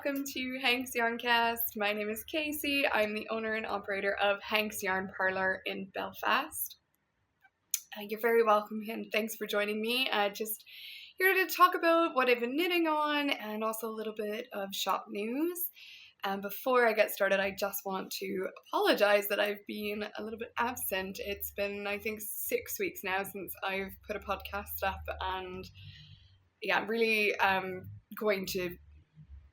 welcome to Hank's Yarncast. My name is Casey. I'm the owner and operator of Hank's Yarn Parlour in Belfast. You're very welcome and thanks for joining me. Just here to talk about what I've been knitting on and also a little bit of shop news. Before I get started, I just want to apologize that I've been a little bit absent. It's been, I think, 6 weeks now since I've put a podcast up, and yeah, I'm really going to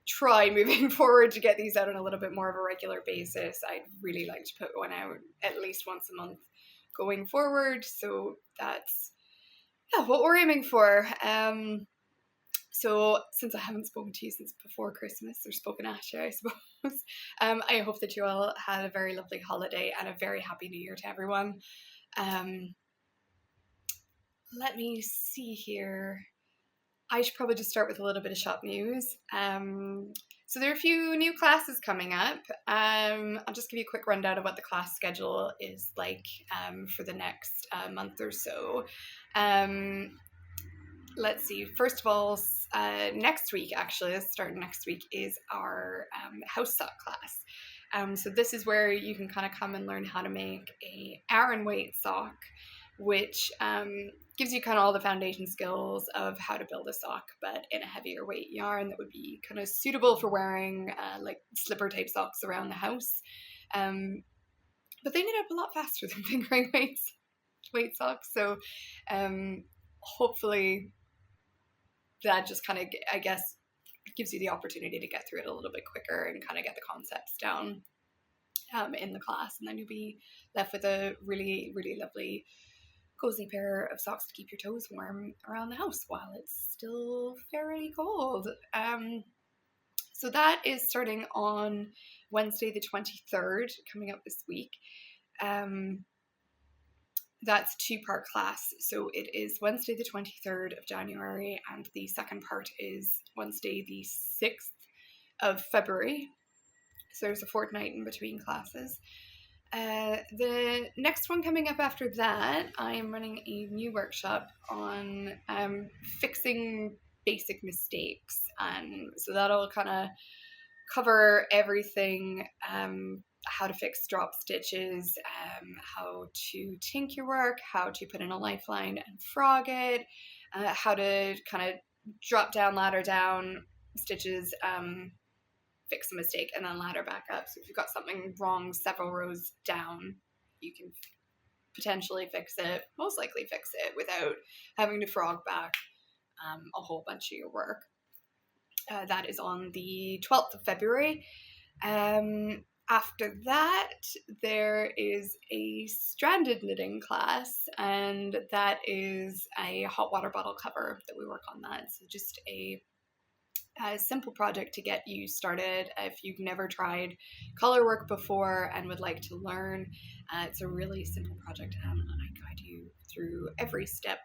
try moving forward to get these out on a little bit more of a regular basis. I'd really like to put one out at least once a month going forward, so that's what we're aiming for. So since I haven't spoken to you since before Christmas, or spoken at you, I suppose, I hope that you all had a very lovely holiday and a very happy new year to everyone. Let me see here. I should probably just start with a little bit of shop news. So there are a few new classes coming up. I'll just give you a quick rundown of what the class schedule is like for the next month or so. Let's see. First of all, next week, actually, starting next week, is our house sock class. So this is where you can kind of come and learn how to make a Aran weight sock, which gives you kind of all the foundation skills of how to build a sock, but in a heavier weight yarn that would be kind of suitable for wearing like slipper type socks around the house. But they knit up a lot faster than fingering weight socks. So hopefully that just kind of, I guess, gives you the opportunity to get through it a little bit quicker and kind of get the concepts down in the class. And then you'll be left with a really, really lovely cozy pair of socks to keep your toes warm around the house while it's still very cold. So that is starting on Wednesday the 23rd, coming up this week. That's a two-part class. So it is Wednesday the 23rd of January, and the second part is Wednesday the 6th of February. So there's a fortnight in between classes. The next one coming up after that, I am running a new workshop on fixing basic mistakes, and so that'll kind of cover everything, how to fix drop stitches, how to tink your work, how to put in a lifeline and frog it, how to kind of drop down, ladder down stitches, fix a mistake, and then ladder back up. So if you've got something wrong several rows down, you can potentially fix it, most likely fix it, without having to frog back a whole bunch of your work. That is on the 12th of February. After that, there is a stranded knitting class, and that is a hot water bottle cover that we work on that. So just a simple project to get you started. If you've never tried color work before and would like to learn, it's a really simple project, and I guide you through every step,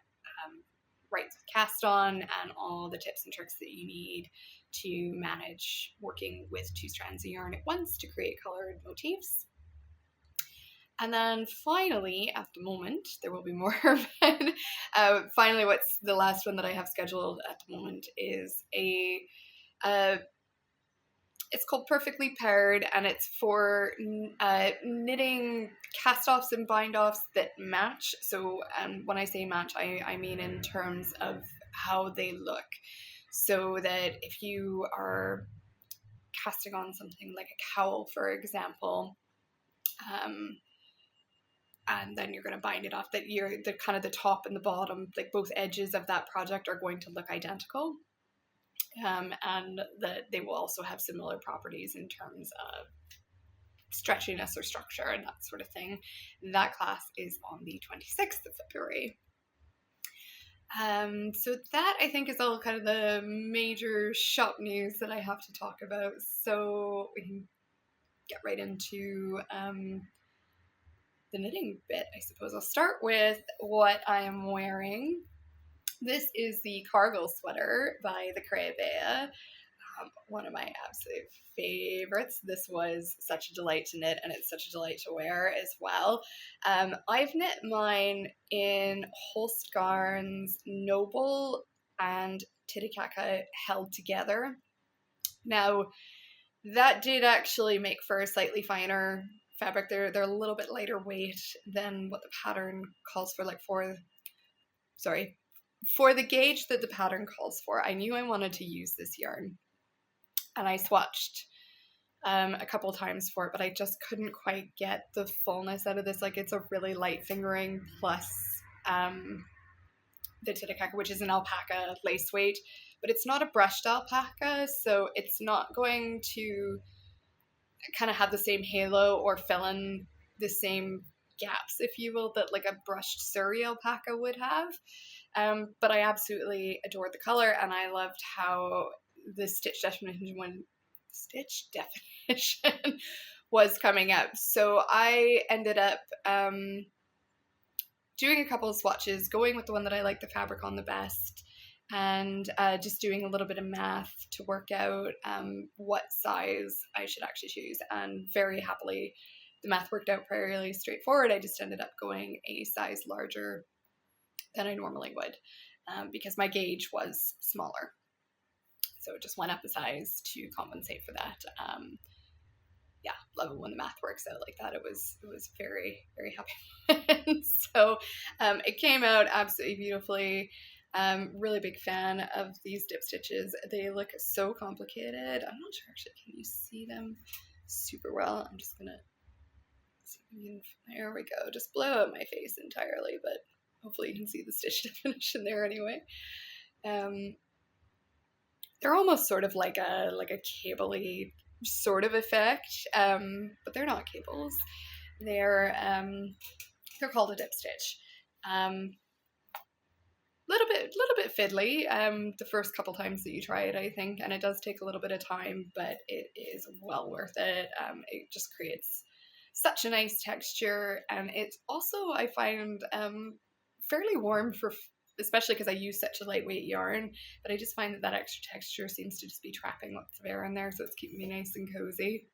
right cast on, and all the tips and tricks that you need to manage working with two strands of yarn at once to create colored motifs. And then finally, at the moment, there will be more, but finally what's the last one that I have scheduled at the moment is it's called Perfectly Paired, and it's for knitting cast-offs and bind-offs that match. So when I say match, I mean in terms of how they look. So that if you are casting on something like a cowl, for example, and then you're going to bind it off, that the kind of the top and the bottom, like both edges of that project, are going to look identical. And that they will also have similar properties in terms of stretchiness or structure and that sort of thing. That class is on the 26th of February. So that, I think, is all kind of the major shop news that I have to talk about. So we can get right into the knitting bit, I suppose. I'll start with what I am wearing. This is the Cargill Sweater by the Crayabea, one of my absolute favorites. This was such a delight to knit, and it's such a delight to wear as well. I've knit mine in Holstgarn's Noble and Titicaca held together. Now, that did actually make for a slightly finer fabric. They're a little bit lighter weight than what the pattern calls for, for the gauge that the pattern calls for. I knew I wanted to use this yarn, and I swatched a couple times for it, but I just couldn't quite get the fullness out of this. Like, it's a really light fingering plus the Titicaca, which is an alpaca lace weight, but it's not a brushed alpaca, so it's not going to kind of have the same halo or fill in the same gaps, if you will, that like a brushed Surrey alpaca would have. But I absolutely adored the color, and I loved how the stitch definition was coming up. So I ended up doing a couple of swatches, going with the one that I like the fabric on the best, and just doing a little bit of math to work out what size I should actually choose. And very happily, the math worked out fairly straightforward. I just ended up going a size larger than I normally would because my gauge was smaller. So it just went up a size to compensate for that. Yeah, love it when the math works out like that. It was very, very happy. So it came out absolutely beautifully. Really big fan of these dip stitches. They look so complicated. I'm not sure actually, can you see them super well? I'm just gonna see. There we go. Just blow out my face entirely, but hopefully you can see the stitch definition there anyway. They're almost sort of like a cable-y sort of effect, but they're not cables. They're called a dip stitch. Little bit fiddly the first couple times that you try it, I think, and it does take a little bit of time, but it is well worth it. It just creates such a nice texture, and it's also, I find, fairly warm for, especially because I use such a lightweight yarn, but I just find that extra texture seems to just be trapping lots of air in there, so it's keeping me nice and cozy,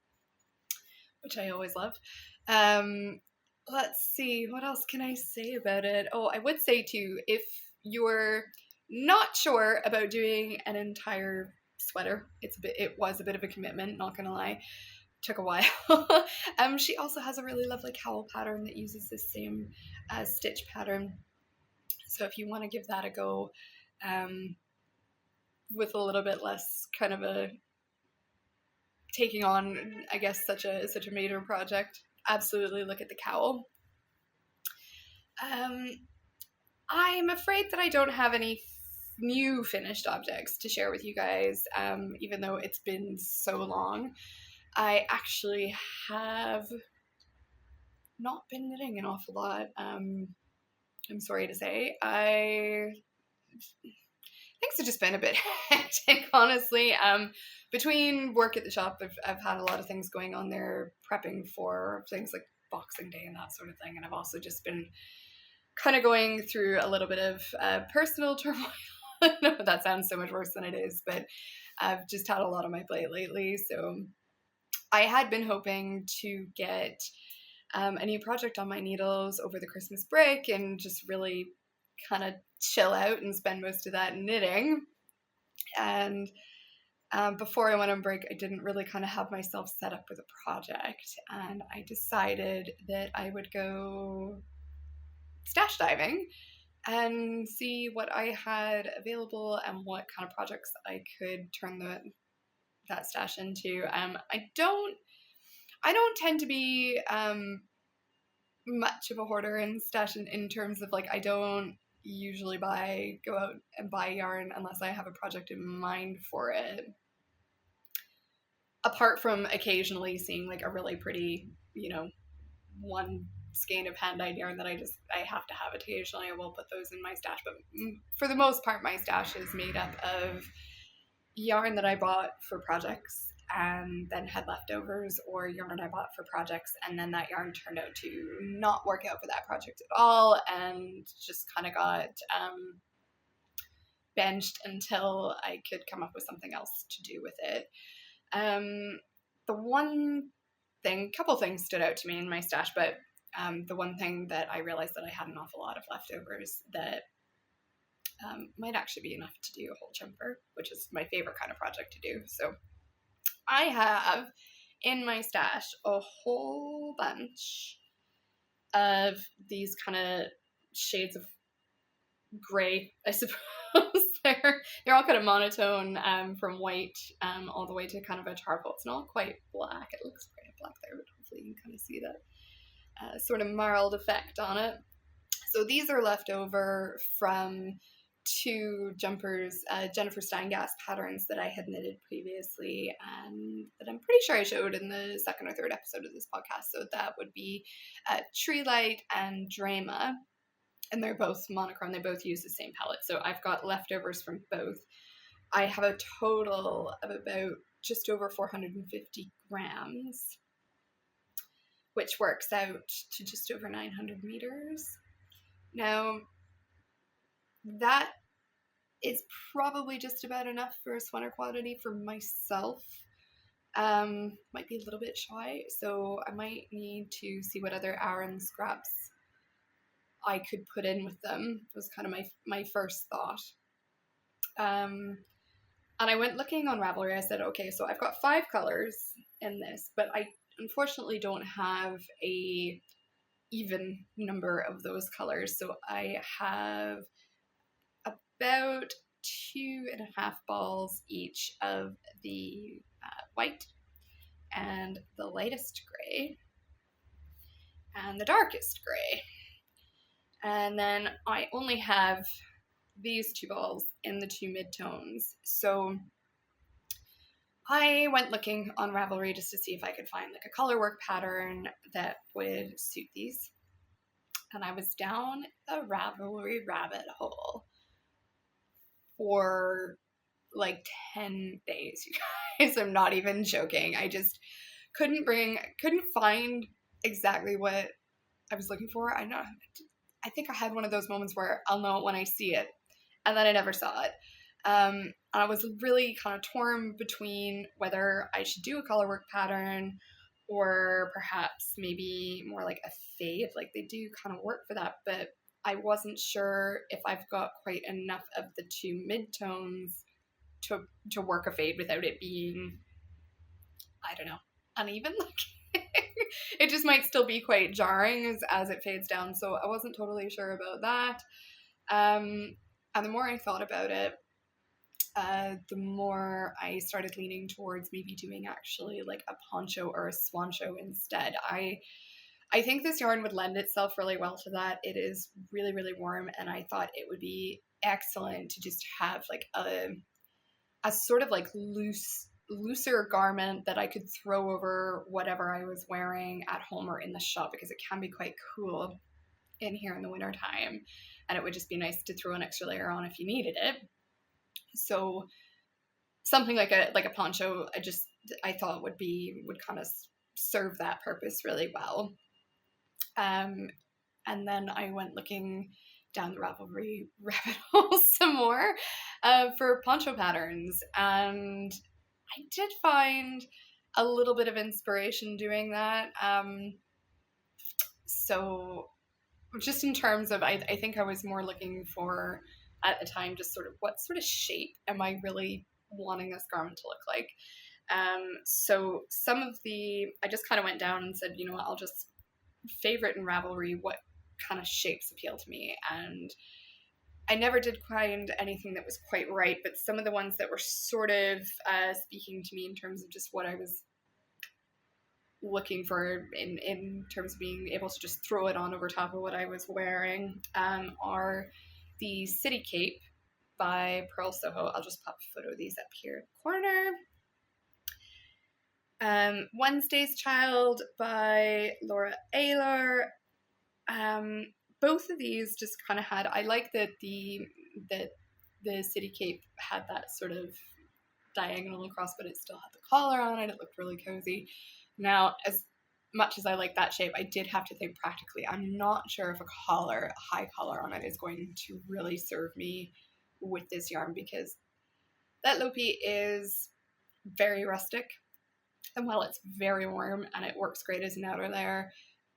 which I always love. Let's see, what else can I say about it? Oh, I would say too, if you're not sure about doing an entire sweater, it was a bit of a commitment, not gonna lie. Took a while. She also has a really lovely cowl pattern that uses the same stitch pattern. So if you want to give that a go, with a little bit less kind of a taking on, I guess, such a major project, absolutely look at the cowl. I'm afraid that I don't have any new finished objects to share with you guys, even though it's been so long. I actually have not been knitting an awful lot. I'm sorry to say. Things have just been a bit hectic, honestly. Between work at the shop, I've had a lot of things going on there, prepping for things like Boxing Day and that sort of thing. And I've also just been kind of going through a little bit of personal turmoil. I know that sounds so much worse than it is, but I've just had a lot on my plate lately. So I had been hoping to get a new project on my needles over the Christmas break and just really kind of chill out and spend most of that knitting. And before I went on break, I didn't really kind of have myself set up with a project, and I decided that I would go stash diving and see what I had available and what kind of projects I could turn that stash into. I don't tend to be much of a hoarder and stash in terms of, like, I don't usually go out and buy yarn unless I have a project in mind for it. Apart from occasionally seeing like a really pretty, one skein of hand-dyed yarn that I have to have occasionally, I will put those in my stash. But for the most part, my stash is made up of yarn that I bought for projects and then had leftovers, or yarn I bought for projects and then that yarn turned out to not work out for that project at all and just kind of got benched until I could come up with something else to do with it. Couple things stood out to me in my stash, but the one thing that I realized that I had an awful lot of leftovers that might actually be enough to do a whole jumper, which is my favorite kind of project to do. So I have in my stash a whole bunch of these kind of shades of gray, I suppose. they're all kind of monotone, from white all the way to kind of a charcoal. It's not quite black. It looks quite black there, but hopefully you can kind of see that sort of marled effect on it. So these are left over from two jumpers, Jennifer Steingast patterns that I had knitted previously, and that I'm pretty sure I showed in the second or third episode of this podcast. So that would be Tree Light and Drama, and they're both monochrome. They both use the same palette. So I've got leftovers from both. I have a total of about just over 450 grams, which works out to just over 900 meters. Now, that is probably just about enough for a sweater quantity for myself. Might be a little bit shy, so I might need to see what other Aran scraps I could put in with them. Was kind of my first thought. And I went looking on Ravelry. I said, okay, so I've got 5 colors in this, but I unfortunately don't have a even number of those colors. So I have about 2.5 balls each of the white and the lightest gray and the darkest gray. And then I only have these 2 balls in the 2 midtones. So I went looking on Ravelry just to see if I could find like a color work pattern that would suit these. And I was down a Ravelry rabbit hole for like 10 days, you guys. I'm not even joking. I just couldn't find exactly what I was looking for. I think I had one of those moments where I'll know it when I see it, and then I never saw it. I was really kind of torn between whether I should do a colorwork pattern or perhaps maybe more like a fade. Like they do kind of work for that, but I wasn't sure if I've got quite enough of the 2 midtones to work a fade without it being, I don't know, uneven looking. It just might still be quite jarring as it fades down, so I wasn't totally sure about that. And the more I thought about it, the more I started leaning towards maybe doing actually like a poncho or a Swoncho instead. I think this yarn would lend itself really well to that. It is really, really warm, and I thought it would be excellent to just have like a sort of like looser garment that I could throw over whatever I was wearing at home or in the shop, because it can be quite cool in here in the wintertime, and it would just be nice to throw an extra layer on if you needed it. So something like a poncho, I thought would kind of serve that purpose really well. And then I went looking down the Ravelry rabbit hole some more for poncho patterns, and I did find a little bit of inspiration doing that. So just in terms of, I think I was more looking for at the time just sort of what sort of shape am I really wanting this garment to look like. So I just kind of went down and said, you know what, I'll just favorite in Ravelry what kind of shapes appeal to me, and I never did find anything that was quite right, but some of the ones that were sort of speaking to me in terms of just what I was looking for in terms of being able to just throw it on over top of what I was wearing are the City Cape by Pearl Soho. I'll just pop a photo of these up here in the corner. Wednesday's Child by Laura Ayler. Both of these just kind of had, I like that the City Cape had that sort of diagonal across, but it still had the collar on it. It looked really cozy. Now, as much as I like that shape, I did have to think practically. I'm not sure if a high collar on it is going to really serve me with this yarn, because that Lopi is very rustic, and while it's very warm and it works great as an outer layer,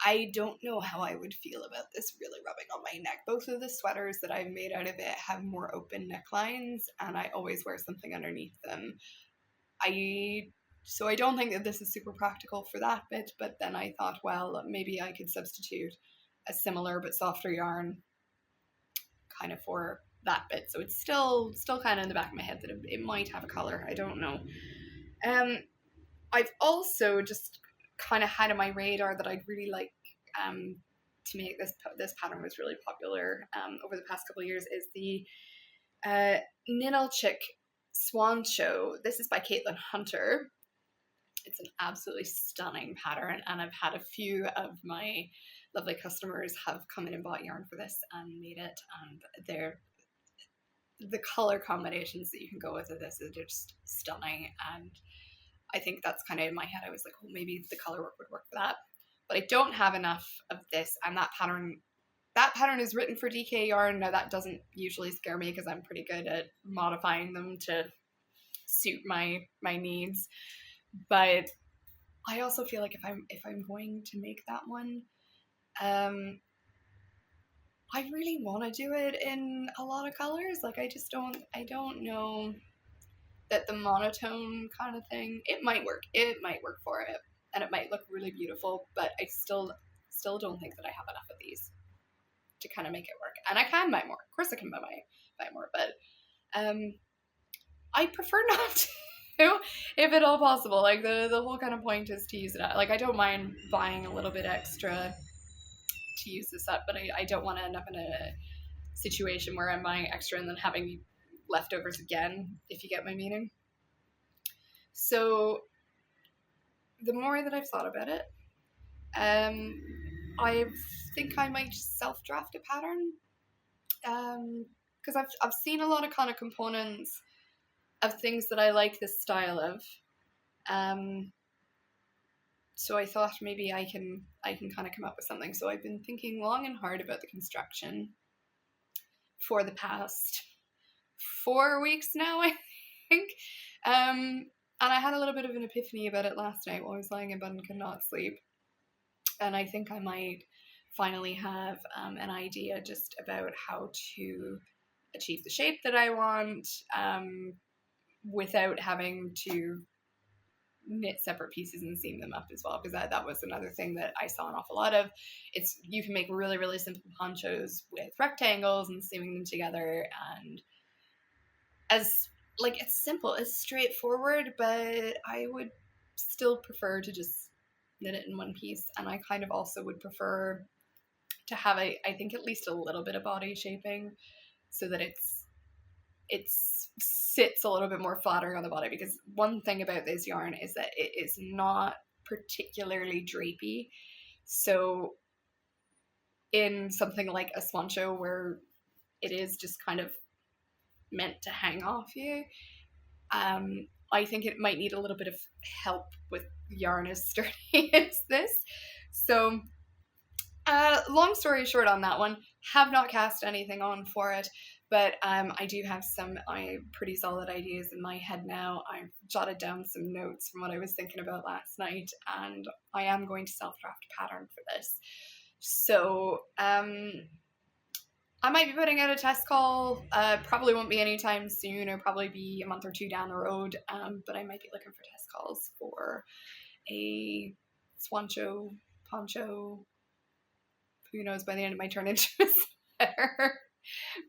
I don't know how I would feel about this really rubbing on my neck. Both of the sweaters that I've made out of it have more open necklines, and I always wear something underneath them. I So I don't think that this is super practical for that bit, but then I thought, well, maybe I could substitute a similar but softer yarn kind of for that bit. So it's still kind of in the back of my head that it might have a color. I don't know. I've also just kind of had on my radar that I'd really like to make this pattern was really popular over the past couple of years is the Ninilchik Swoncho. This is by Caitlin Hunter. It's an absolutely stunning pattern, and I've had a few of my lovely customers have come in and bought yarn for this and made it, and the color combinations that you can go with this is just stunning. And I think that's kind of in my head. I was like, oh, maybe the color work would work for that, but I don't have enough of this. And that pattern is written for DK yarn. Now that doesn't usually scare me because I'm pretty good at modifying them to suit my needs. But I also feel like if I'm going to make that one, I really want to do it in a lot of colors. Like I don't know that the monotone kind of thing, it might work for it, and it might look really beautiful, but I still don't think that I have enough of these to kind of make it work. And I can buy more. Of course I can buy more, but I prefer not to, if at all possible. Like the whole kind of point is to use it up. Like I don't mind buying a little bit extra to use this up, but I don't want to end up in a situation where I'm buying extra and then having leftovers again, if you get my meaning. So the more that I've thought about it, I think I might just self-draft a pattern, because I've seen a lot of kind of components of things that I like this style of, so I thought maybe I can kind of come up with something. So I've been thinking long and hard about the construction for the past 4 weeks now, I think. And I had a little bit of an epiphany about it last night while I was lying in bed and could not sleep. And I think I might finally have an idea just about how to achieve the shape that I want, without having to knit separate pieces and seam them up as well, because that was another thing that I saw an awful lot of. You can make really, really simple ponchos with rectangles and seaming them together, and it's simple, it's straightforward, but I would still prefer to just knit it in one piece. And I kind of also would prefer to have I think at least a little bit of body shaping, so that it sits a little bit more flattering on the body, because one thing about this yarn is that it is not particularly drapey. So in something like a Swoncho where it is just kind of meant to hang off you, I think it might need a little bit of help with yarn as sturdy as this. So long story short on that one, have not cast anything on for it, but I do have some pretty solid ideas in my head now. I've jotted down some notes from what I was thinking about last night, and I am going to self-draft a pattern for this. So I might be putting out a test call. Probably won't be anytime soon, or probably be a month or two down the road, but I might be looking for test calls for a Swoncho, Poncho. Who knows, by the end it might turn into a sweater.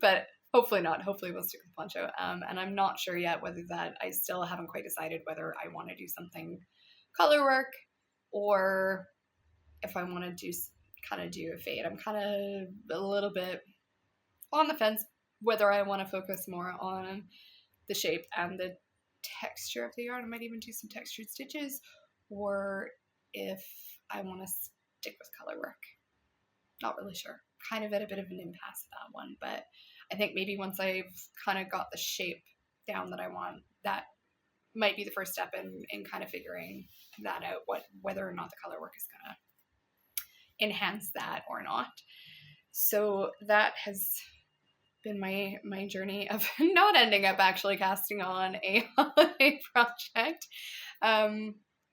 But hopefully not. Hopefully we'll stick with Poncho. And I'm not sure yet whether I still haven't quite decided whether I want to do something color work, or if I want to do a fade. I'm kind of a little bit on the fence whether I want to focus more on the shape and the texture of the yarn. I might even do some textured stitches, or if I want to stick with color work. Not really sure. Kind of at a bit of an impasse with that one, but I think maybe once I've kind of got the shape down that I want, that might be the first step in kind of figuring that out, whether or not the color work is going to enhance that or not. So that has been my journey of not ending up actually casting on a holiday project,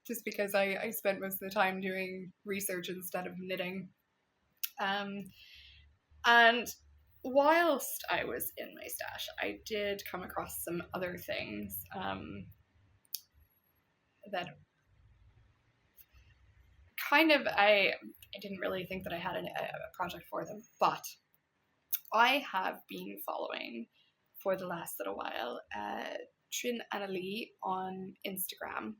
just because I spent most of the time doing research instead of knitting. And whilst I was in my stash, I did come across some other things that kind of, I didn't really think that I had a project for them, but I have been following for the last little while Trin Annalie on Instagram,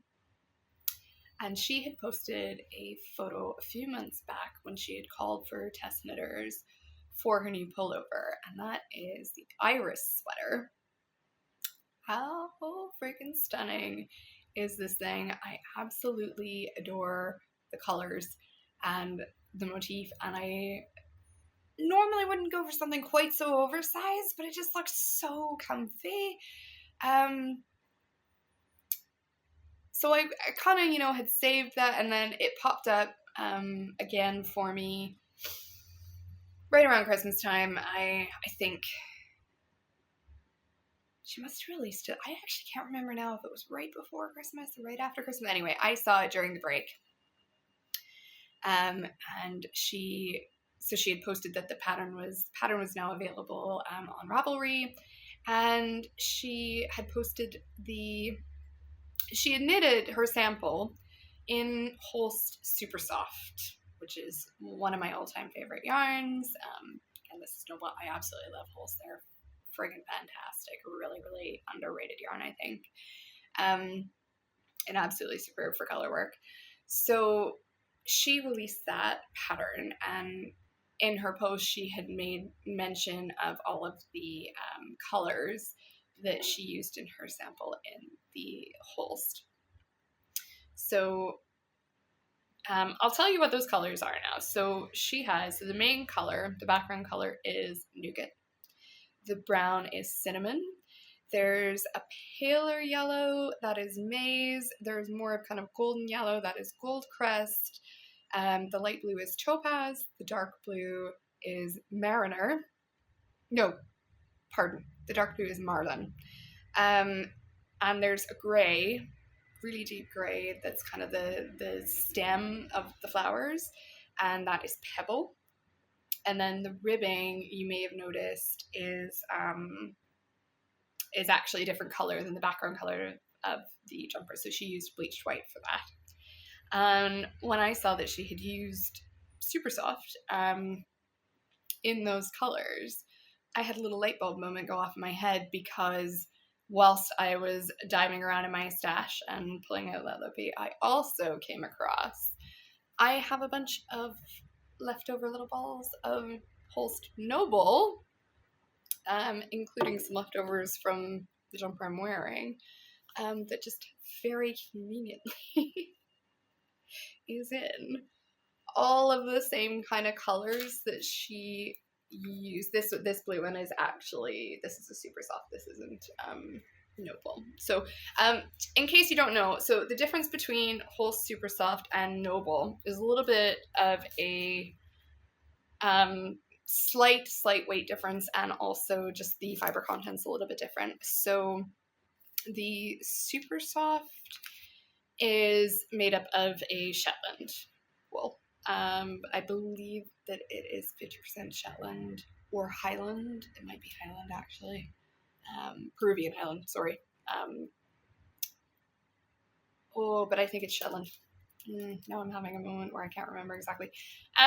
and she had posted a photo a few months back when she had called for test knitters for her new pullover, and that is the Iris sweater. How freaking stunning is this thing? I absolutely adore the colors and the motif, and I normally wouldn't go for something quite so oversized, but it just looks so comfy. So I kind of, had saved that, and then it popped up again for me right around Christmas time. I think she must have released it. I actually can't remember now if it was right before Christmas or right after Christmas. Anyway, I saw it during the break. And she had posted that the pattern was now available on Ravelry, and she had posted she had knitted her sample in Holst Super Soft, which is one of my all-time favorite yarns. And this is no, I absolutely love Holst. They're friggin' fantastic. Really, really underrated yarn, I think. And absolutely superb for color work. So she released that pattern, and in her post she had made mention of all of the colors that she used in her sample in the Holst. So I'll tell you what those colors are now. So she has, the main color, the background color is nougat. The brown is cinnamon. There's a paler yellow that is maize. There's more of kind of golden yellow that is gold crest. The light blue is topaz. The dark blue is mariner. No, pardon. The dark blue is marlin. And there's a gray, really deep gray, that's kind of the stem of the flowers, and that is pebble. And then the ribbing, you may have noticed, is actually a different color than the background color of the jumper. So she used bleached white for that. And when I saw that she had used Super Soft in those colors, I had a little light bulb moment go off in my head, because whilst I was diving around in my stash and pulling out that lippy, I also came across, I have a bunch of leftover little balls of Holst Noble, including some leftovers from the jumper I'm wearing, that just very conveniently is in all of the same kind of colors that she used. This blue one is actually, this is a Super Soft, this isn't Noble. So in case you don't know, so the difference between Holst Super Soft and Noble is a little bit of a slight weight difference, and also just the fiber content's a little bit different. So the Super Soft is made up of a Shetland wool. I believe that it is 50% Shetland or Highland. It might be Highland, actually. Peruvian Highland, sorry. But I think it's Shetland. Now I'm having a moment where I can't remember exactly.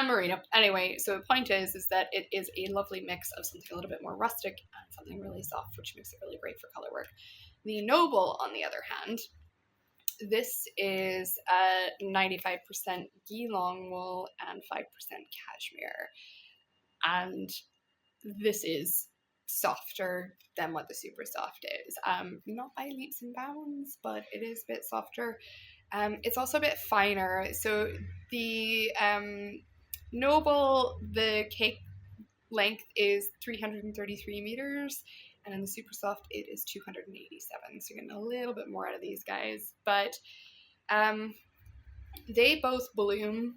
Merino. Anyway, so the point is that it is a lovely mix of something a little bit more rustic and something really soft, which makes it really great for color work. The Noble, on the other hand, this is 95% Geelong wool and 5% cashmere. And this is softer than what the Super Soft is. Not by leaps and bounds, but it is a bit softer. It's also a bit finer. So the Noble, the cake length is 333 meters, and in the Super Soft it is 287. So you're getting a little bit more out of these guys, but they both bloom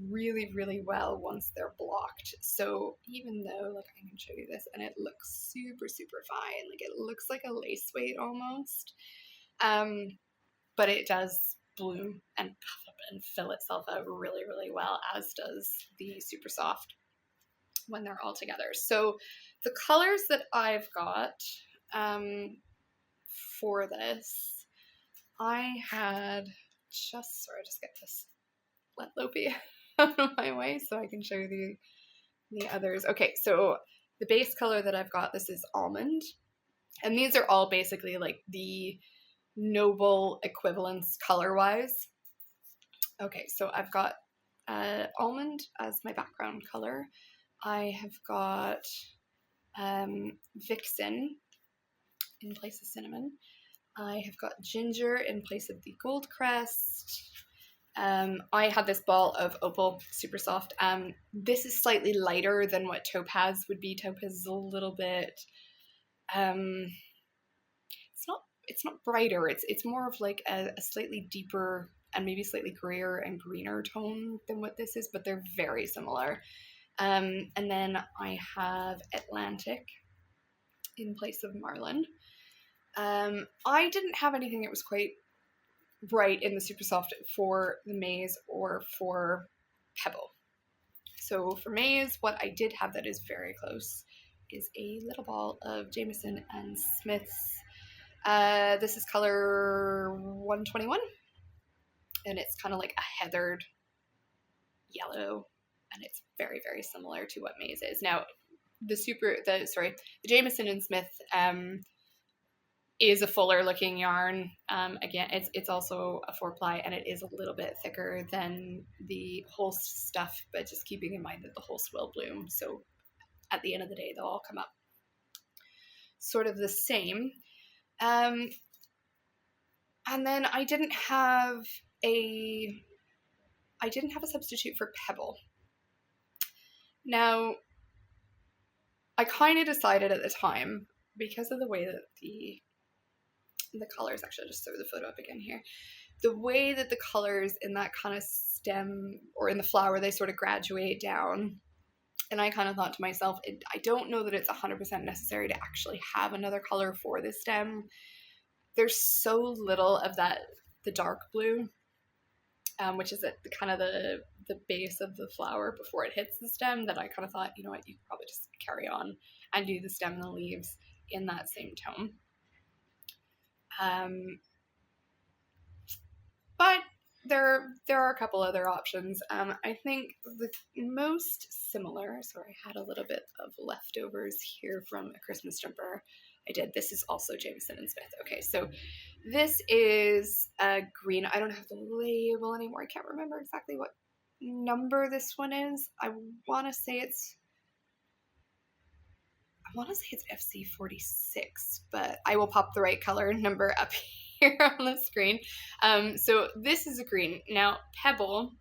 really, really well once they're blocked. So even though, like, I can show you this and it looks super, super fine, like it looks like a lace weight almost, but it does bloom and puff up and fill itself out really, really well, as does the Super Soft when they're all together. So the colors that I've got for this, I had just get this let Lopi out of my way so I can show you the others. Okay, so the base color that I've got, this is almond. And these are all basically like the noble equivalents color-wise. Okay, so I've got almond as my background color. I have got vixen in place of cinnamon. I have got ginger in place of the gold crest. I had this ball of opal, super soft. This is slightly lighter than what topaz would be. Topaz is a little bit, it's not brighter. It's more of like a slightly deeper and maybe slightly grayer and greener tone than what this is, but they're very similar. And then I have Atlantic in place of Marlin. I didn't have anything that was quite right in the super soft for the maize or for pebble. So for maize, what I did have that is very close is a little ball of Jameson and Smith's. This is color 121, and it's kind of like a heathered yellow, and it's very, very similar to what maize is. Now, the Jameson and Smith is a fuller looking yarn. Again, it's also a 4-ply, and it is a little bit thicker than the Holst stuff, but just keeping in mind that the Holst will bloom. So at the end of the day, they'll all come up sort of the same. And then I didn't have a substitute for pebble. Now, I kind of decided at the time, because of the way that the colors, actually I'll just throw the photo up again here, the way that the colors in that kind of stem or in the flower, they sort of graduate down. And I kind of thought to myself, I don't know that it's 100% necessary to actually have another color for this stem. There's so little of that, the dark blue, which is at the kind of the base of the flower before it hits the stem, that I kind of thought, you know what, you could probably just carry on and do the stem and the leaves in that same tone. But there are a couple other options. I think the most similar, sorry, I had a little bit of leftovers here from a Christmas jumper I did. This is also Jameson and Smith. Okay, so this is a green. I don't have the label anymore. I can't remember exactly what number this one is. I want to say it's FC46, but I will pop the right color number up here on the screen. So this is a green. Now, Pebble,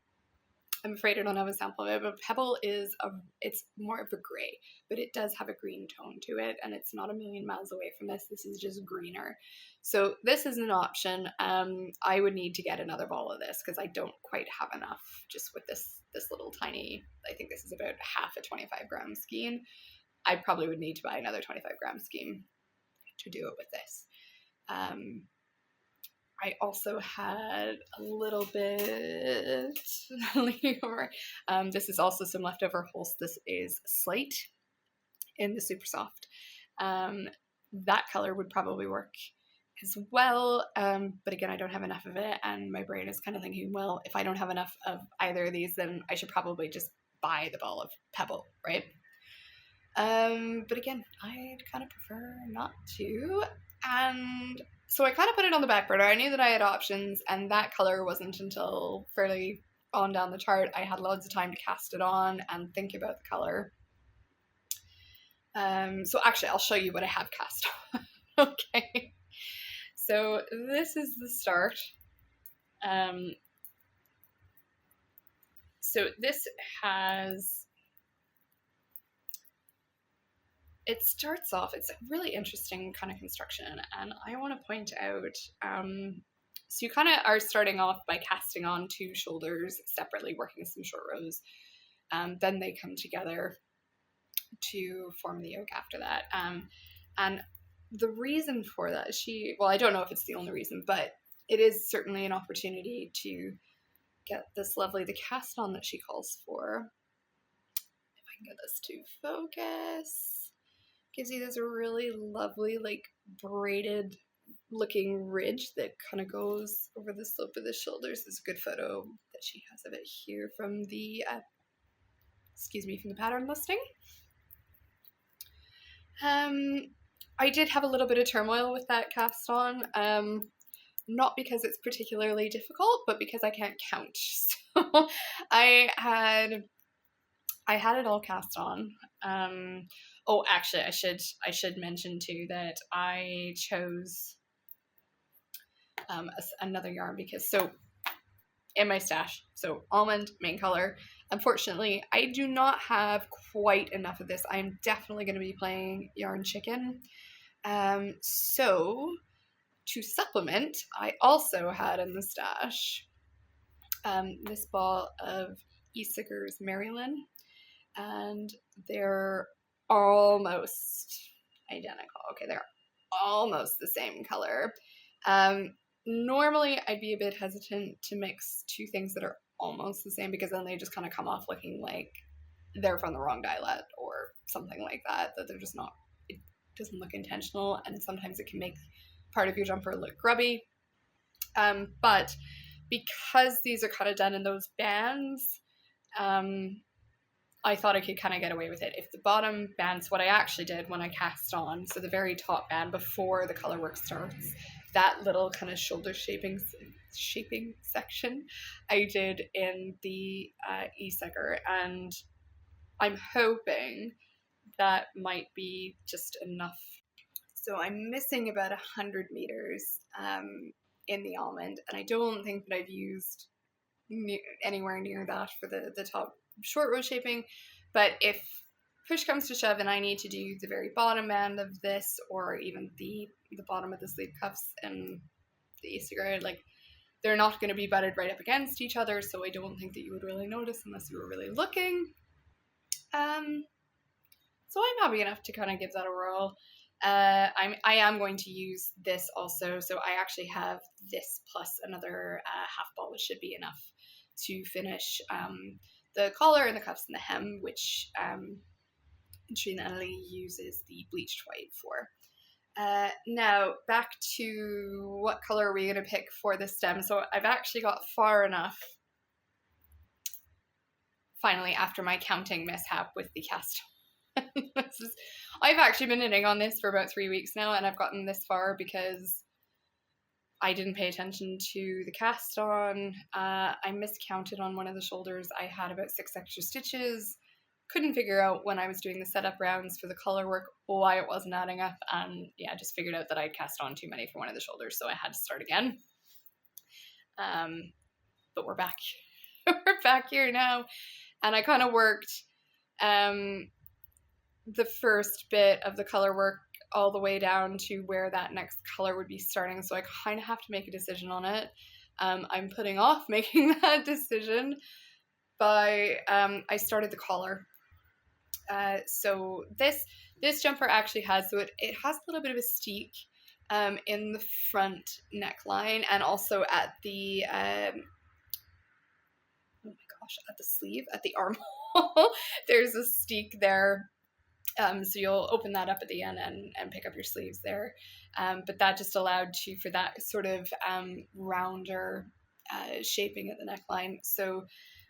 I'm afraid I don't have a sample of it, but Pebble it's more of a gray, but it does have a green tone to it, and it's not a million miles away from this. This is just greener. So this is an option. I would need to get another ball of this because I don't quite have enough just with this little tiny, I think this is about half a 25 gram skein. I probably would need to buy another 25 gram skein to do it with this. I also had a little bit leftover. This is also some leftover Holst. This is Slate in the super soft. That color would probably work as well, but again, I don't have enough of it, and my brain is kind of thinking, well, if I don't have enough of either of these, then I should probably just buy the ball of Pebble, right? But again, I'd kind of prefer not to, and so I kind of put it on the back burner. I knew that I had options, and that color wasn't until fairly on down the chart. I had loads of time to cast it on and think about the color. So actually, I'll show you what I have cast on. Okay. So this is the start. So this has, it starts off, it's a really interesting kind of construction, and I want to point out, so you kind of are starting off by casting on two shoulders separately, working some short rows, then they come together to form the yoke after that, and the reason for that is well, I don't know if it's the only reason, but it is certainly an opportunity to get this lovely, the cast on that she calls for. If I can get this to focus, gives you this really lovely, like, braided looking ridge that kind of goes over the slope of the shoulders. There's a good photo that she has of it here from the from the pattern listing. I did have a little bit of turmoil with that cast on, not because it's particularly difficult, but because I can't count. So I had it all cast on. Oh, actually, I should mention too that I chose another yarn because in my stash, so almond main color. Unfortunately, I do not have quite enough of this. I'm definitely going to be playing yarn chicken. So to supplement, I also had in the stash this ball of Issager's Maryland, and they're almost identical. Okay, they're almost the same color. Normally, I'd be a bit hesitant to mix two things that are almost the same because then they just kind of come off looking like they're from the wrong dyelet or something like that, that they're just not, it doesn't look intentional, and sometimes it can make part of your jumper look grubby. But because these are kind of done in those bands, I thought I could kind of get away with it. If the bottom bands, what I actually did when I cast on, so the very top band before the color work starts, that little kind of shoulder shaping section, I did in the e-sucker, and I'm hoping that might be just enough. So I'm missing about 100 meters in the almond, and I don't think that I've used anywhere near that for the top short row shaping. But if push comes to shove and I need to do the very bottom band of this, or even the bottom of the sleeve cuffs and the Easter, like, they're not going to be butted right up against each other, so I don't think that you would really notice unless you were really looking. So I'm happy enough to kind of give that a whirl. I am going to use this also, so I actually have this plus another half ball, which should be enough to finish the collar and the cuffs and the hem, which Ninilchik uses the bleached white for. Now back to what color are we going to pick for the stem. So I've actually got far enough finally after my counting mishap with the cast. I've actually been knitting on this for about 3 weeks now, and I've gotten this far because I didn't pay attention to the cast on. I miscounted on one of the shoulders. I had about 6 extra stitches. Couldn't figure out when I was doing the setup rounds for the color work why it wasn't adding up, and yeah, I just figured out that I'd cast on too many for one of the shoulders, so I had to start again. But we're back. We're back here now, and I kind of worked the first bit of the color work all the way down to where that next color would be starting, so I kind of have to make a decision on it. I'm putting off making that decision by I started the collar. So this jumper actually has, so it has a little bit of a steek in the front neckline, and also at the at the sleeve, at the armhole. There's a steek there. So you'll open that up at the end and pick up your sleeves there. But that just allowed for that sort of rounder shaping at the neckline. So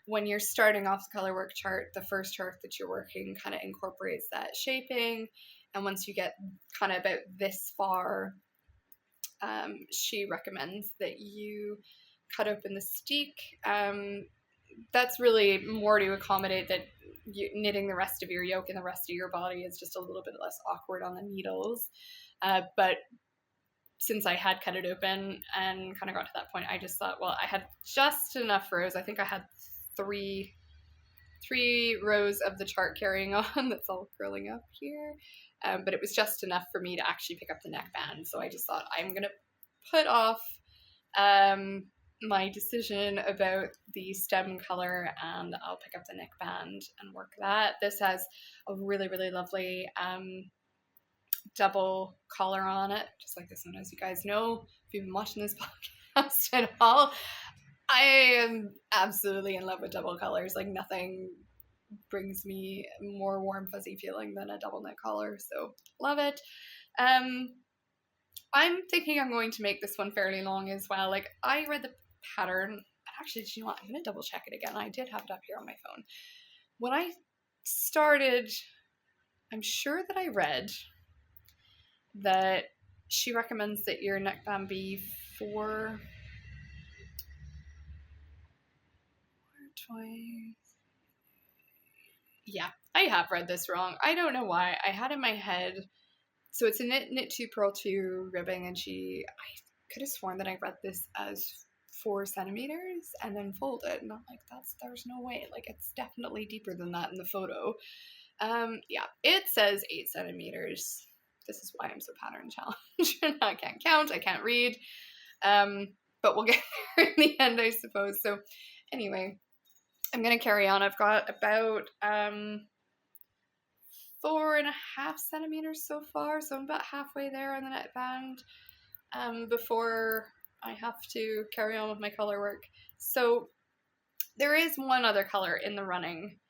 when you're starting off the color work chart, the first chart that you're working kind of incorporates that shaping. And once you get kind of about this far, she recommends that you cut open the steek. That's really more to accommodate that knitting the rest of your yoke and the rest of your body is just a little bit less awkward on the needles. But since I had cut it open and kind of got to that point, I just thought, well, I had just enough rows. I think I had three rows of the chart carrying on that's all curling up here. But it was just enough for me to actually pick up the neckband. So I just thought, I'm going to put off my decision about the stem color, and I'll pick up the neckband and work that. This has a really, really lovely double collar on it, just like this one. As you guys know, if you've been watching this podcast at all, I am absolutely in love with double collars. Like, nothing brings me more warm, fuzzy feeling than a double neck collar, so love it. I'm thinking I'm going to make this one fairly long as well. Like, I read the pattern. Actually, do you know what? I'm going to double check it again. I did have it up here on my phone. When I started, I'm sure that I read that she recommends that your neckband be 420. Yeah, I have read this wrong. I don't know why. I had in my head, so it's a knit 2 purl 2 ribbing, and I could have sworn that I read this as 4 centimeters and then folded, and I'm like, there's no way. Like, it's definitely deeper than that in the photo. Yeah, it says 8 centimeters. This is why I'm so pattern challenged. I can't count, I can't read. But we'll get there in the end, I suppose. So anyway, I'm gonna carry on. I've got about 4.5 centimeters so far, so I'm about halfway there on the neckband before I have to carry on with my color work. So there is one other color in the running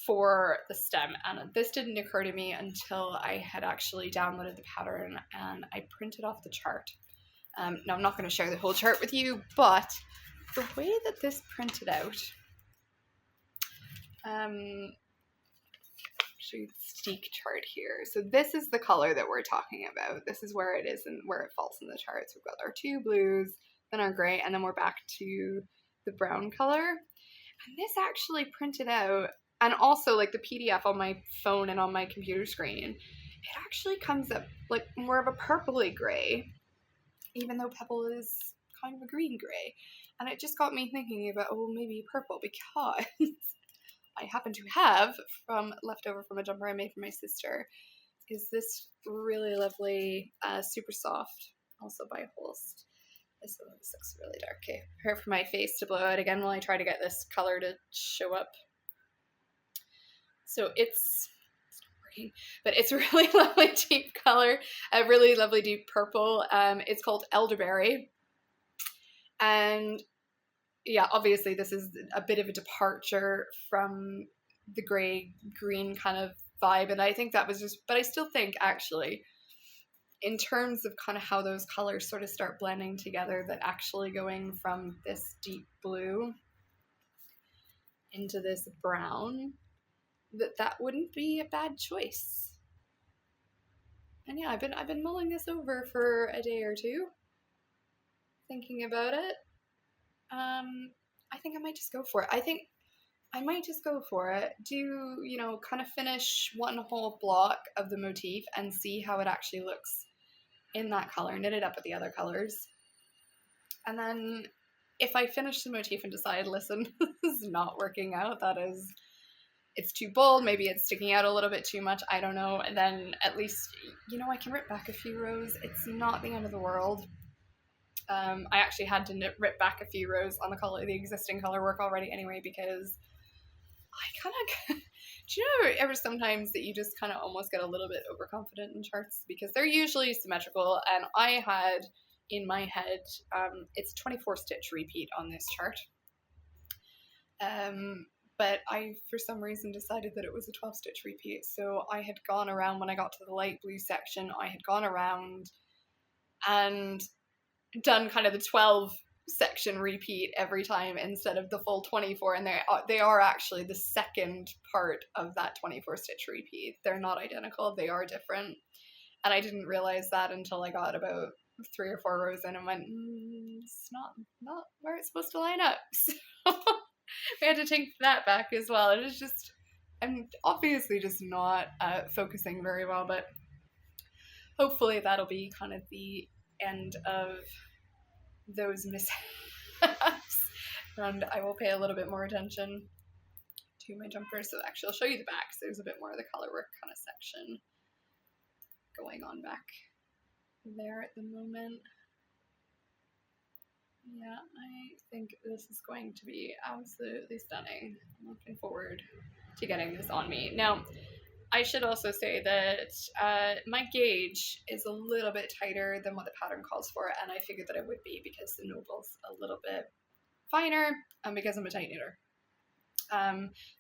for the stem, and this didn't occur to me until I had actually downloaded the pattern and I printed off the chart. Now, I'm not going to share the whole chart with you, but the way that this printed out, show you the steek chart here. So this is the color that we're talking about. This is where it is and where it falls in the chart. So we've got our 2 blues, then our gray, and then we're back to the brown color. And this actually printed out, and also like the PDF on my phone and on my computer screen, it actually comes up like more of a purpley gray, even though Pebble is kind of a green gray. And it just got me thinking about, oh, maybe purple, because I happen to have, leftover from a jumper I made for my sister, is this really lovely, super soft, also by Holst. This looks really dark. Okay, prepare for my face to blow out again while I try to get this color to show up. So it's not working, but it's a really lovely deep color, a really lovely deep purple. It's called Elderberry. And yeah, obviously this is a bit of a departure from the gray-green kind of vibe. And I think that was just, but I still think actually, in terms of kind of how those colors sort of start blending together, that actually going from this deep blue into this brown, that wouldn't be a bad choice. And yeah, I've been mulling this over for a day or two, thinking about it. I think I might just go for it. I think I might just go for it. Do, kind of finish one whole block of the motif and see how it actually looks in that color, knit it up with the other colors. And then if I finish the motif and decide, listen, this is not working out, it's too bold, maybe it's sticking out a little bit too much, I don't know, and then at least, I can rip back a few rows. It's not the end of the world. I actually had to rip back a few rows on the existing color work already anyway, because I kind of, do you know ever sometimes that you just kind of almost get a little bit overconfident in charts, because they're usually symmetrical, and I had in my head, it's 24 stitch repeat on this chart. But I, for some reason, decided that it was a 12 stitch repeat. So I had gone around, when I got to the light blue section, I had gone around and done kind of the 12 section repeat every time instead of the full 24, and they are actually the second part of that 24 stitch repeat. They're not identical, they are different, and I didn't realize that until I got about 3 or 4 rows in and went, it's not where it's supposed to line up. So we had to take that back as well. It was just, I'm obviously just not focusing very well, but hopefully that'll be kind of the end of those mishaps, and I will pay a little bit more attention to my jumper. So actually I'll show you the back, so there's a bit more of the color work kind of section going on back there at the moment. Yeah, I think this is going to be absolutely stunning. I'm looking forward to getting this on me. Now, I should also say that my gauge is a little bit tighter than what the pattern calls for, and I figured that it would be because the noble's a little bit finer, and because I'm a tight knitter.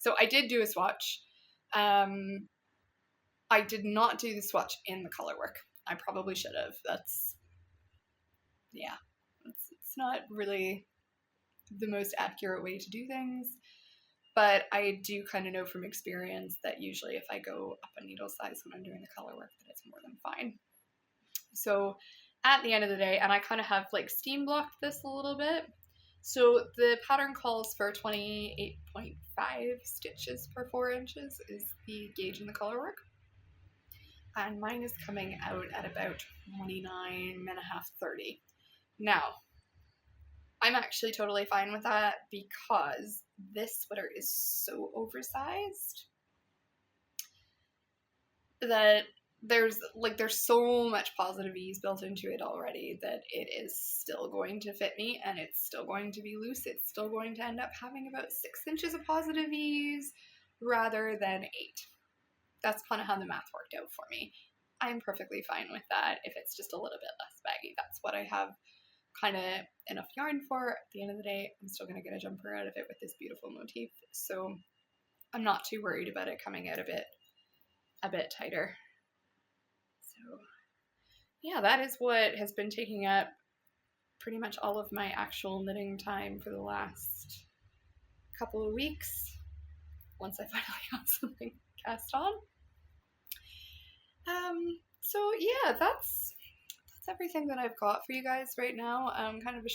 So I did do a swatch. I did not do the swatch in the color work. I probably should have. It's not really the most accurate way to do things, but I do kind of know from experience that usually if I go up a needle size when I'm doing the color work, that it's more than fine. So at the end of the day, and I kind of have like steam blocked this a little bit. So the pattern calls for 28.5 stitches per 4 inches is the gauge in the color work. And mine is coming out at about 29 and a half, 30. Now, I'm actually totally fine with that because this sweater is so oversized that there's so much positive ease built into it already that it is still going to fit me, and it's still going to be loose. It's still going to end up having about 6 inches of positive ease rather than 8. That's kind of how the math worked out for me. I'm perfectly fine with that. If it's just a little bit less baggy, that's what I have kind of enough yarn for. At the end of the day, I'm still going to get a jumper out of it with this beautiful motif, so I'm not too worried about it coming out a bit tighter. So yeah, that is what has been taking up pretty much all of my actual knitting time for the last couple of weeks, once I finally got something cast on. So yeah, that's everything that I've got for you guys right now. Kind of a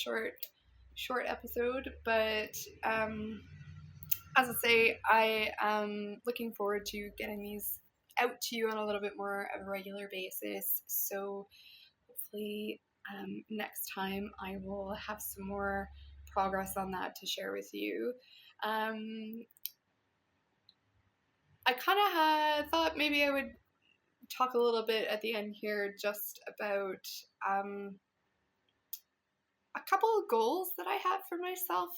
short episode, but as I say, I am looking forward to getting these out to you on a little bit more of a regular basis. So hopefully next time I will have some more progress on that to share with you. I kind of thought maybe I would talk a little bit at the end here just about a couple of goals that I have for myself.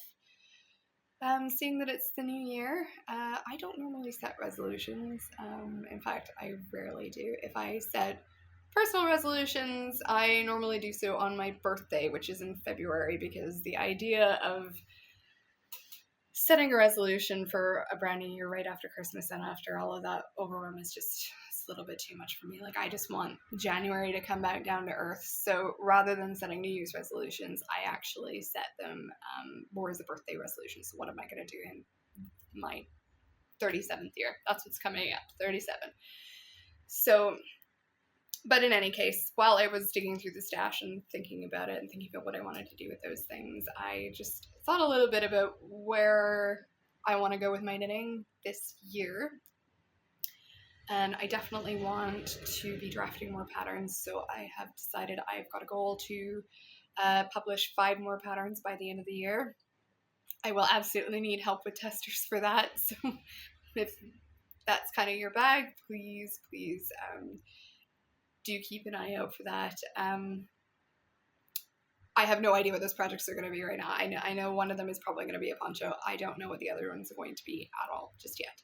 Seeing that it's the new year, I don't normally set resolutions. In fact, I rarely do. If I set personal resolutions, I normally do so on my birthday, which is in February, because the idea of setting a resolution for a brand new year right after Christmas and after all of that overwhelm is just a little bit too much for me. Like, I just want January to come back down to earth. So rather than setting New Year's resolutions, I actually set them more as a birthday resolution. So what am I going to do in my 37th year? That's what's coming up, 37. So, but in any case, while I was digging through the stash and thinking about it and thinking about what I wanted to do with those things, I just thought a little bit about where I want to go with my knitting this year. And I definitely want to be drafting more patterns, so I have decided I've got a goal to publish 5 more patterns by the end of the year. I will absolutely need help with testers for that, so if that's kind of your bag, please do keep an eye out for that. I have no idea what those projects are going to be right now. I know one of them is probably going to be a poncho. I don't know what the other ones are going to be at all just yet,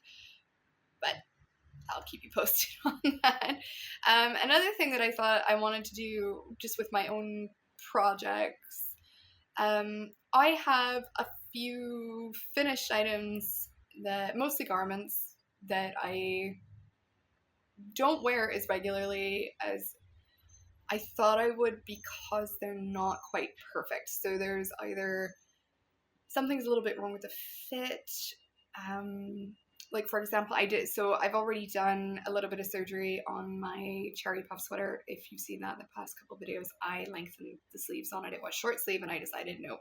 but I'll keep you posted on that. Another thing that I thought I wanted to do just with my own projects, I have a few finished items, that mostly garments, that I don't wear as regularly as I thought I would because they're not quite perfect. So there's either something's a little bit wrong with the fit. Like, for example, I've already done a little bit of surgery on my cherry puff sweater. If you've seen that in the past couple of videos, I lengthened the sleeves on it. It was short sleeve, and I decided, no,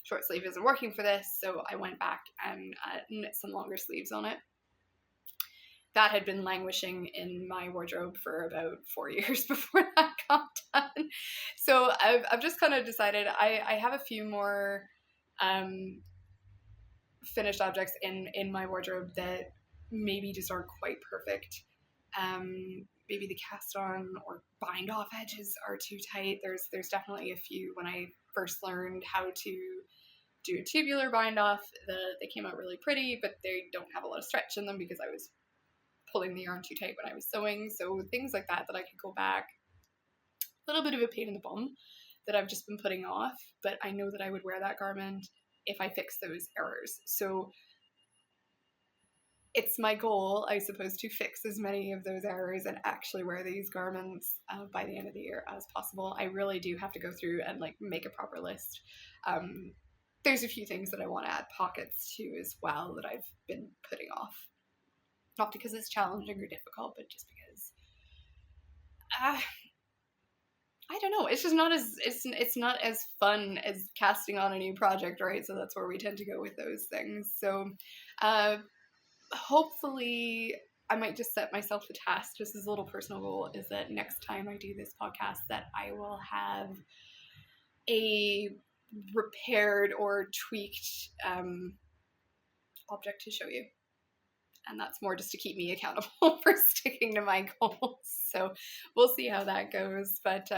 short sleeve isn't working for this. So I went back and knit some longer sleeves on it. That had been languishing in my wardrobe for about 4 years before that got done. So I've just kind of decided I have a few more finished objects in my wardrobe that maybe just aren't quite perfect. Maybe the cast on or bind off edges are too tight. There's definitely a few. When I first learned how to do a tubular bind off, they came out really pretty, but they don't have a lot of stretch in them because I was pulling the yarn too tight when I was sewing. So things like that I could go back. A little bit of a pain in the bum that I've just been putting off, but I know that I would wear that garment if I fix those errors. So it's my goal, I suppose, to fix as many of those errors and actually wear these garments by the end of the year as possible. I really do have to go through and like make a proper list. There's a few things that I want to add pockets to as well that I've been putting off. Not because it's challenging or difficult, but just because I don't know. It's just not as it's not as fun as casting on a new project, right? So that's where we tend to go with those things. So hopefully I might just set myself the task, just as a little personal goal, is that next time I do this podcast that I will have a repaired or tweaked object to show you. And that's more just to keep me accountable for sticking to my goals. So we'll see how that goes. But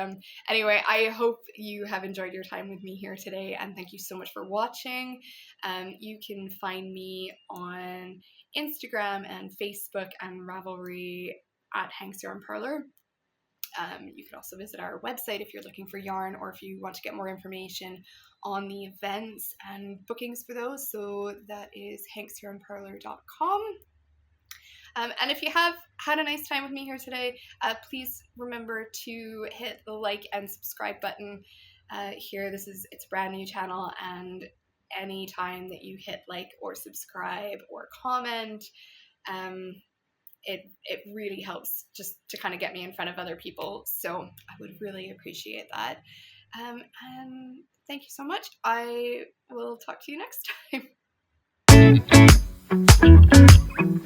anyway, I hope you have enjoyed your time with me here today. And thank you so much for watching. You can find me on Instagram and Facebook and Ravelry at Hank's Yarn Parlor. You can also visit our website if you're looking for yarn or if you want to get more information on the events and bookings for those. So that is hanksyarnparlor.com. And if you have had a nice time with me here today, please remember to hit the like and subscribe button here. It's a brand new channel, and any time that you hit like or subscribe or comment, it really helps just to kind of get me in front of other people. So I would really appreciate that. And thank you so much. I will talk to you next time.